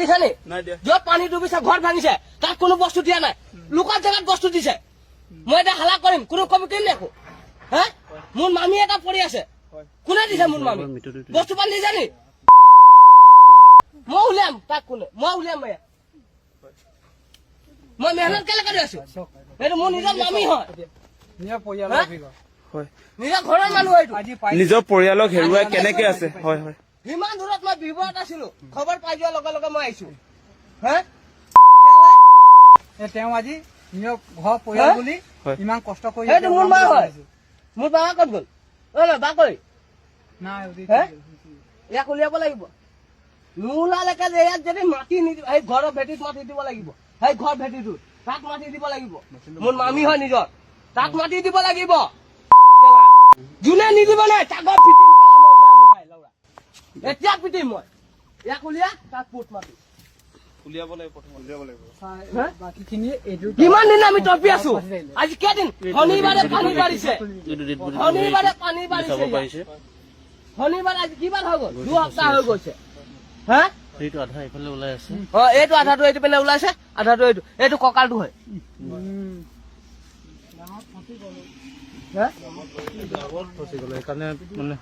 দিছে নি য'ত পানী ডুবিছে ঘৰ ভাঙিছে তাত কোনো বস্তু দিয়া নাই লোকৰ জেগাত বস্তু দিছে মই এতিয়া হালা কৰিম কোনো কমিটি নেখো হা মোৰ মামী এটা পৰি আছে কোনে দিছে মোৰ মামী বস্তু পানী দিছে নি মই উলিয়াম তাক কোনে মই উলিয়াম মই মেহনত কেলে কৰি আছো এইটো মোৰ নিজৰ মামী হয় নিজৰ ঘৰৰ মানুহ এইটো নিজৰ পৰিয়ালক হেৰুৱাই কেনেকে আছে হয় হয় ইমান দূৰত মই বিপদত আছিলো খবৰ পাই যোৱাৰ লগে লগে মই আহিছো হা তেওঁ আজি নিজৰ ঘৰ পৰিয়াল বুলি ইমান কষ্ট কৰি এইটো মোৰ মা হয় মোৰ বাবা ক'ত গ'ল বাকৰি ইয়াক উলিয়াব লাগিব নোলালেকে যে ইয়াত যদি মাটি নিদিব সেই ঘৰৰ ভেটিত মাটি দিব লাগিব সেই ঘৰ ভেটিটো তাক মাটি দিব লাগিব মোৰ মামী হয় নিজৰ তাক মাটি দিব লাগিব যোনে নিদিব নাই তাক পিটিম মই উঠাই লৰা এতিয়া পিটিম মই ইয়াক উলিয়া তাক পোট মাতি কিমান দিন আমি টপি আছো আজি কেইদিন শনিবাৰে পানী বাঢ়িছে শনিবাৰে আজি কিমান হৈ গ'ল 2 সপ্তাহ হৈ গৈছে হা এইটো আধা ইফালে ওলাই আছে এইটো আধাটো এইটো পিনে ওলাইছে আধাটো এইটো কঁকালটো হয় ফচি গ'ল সেইকাৰণে মানে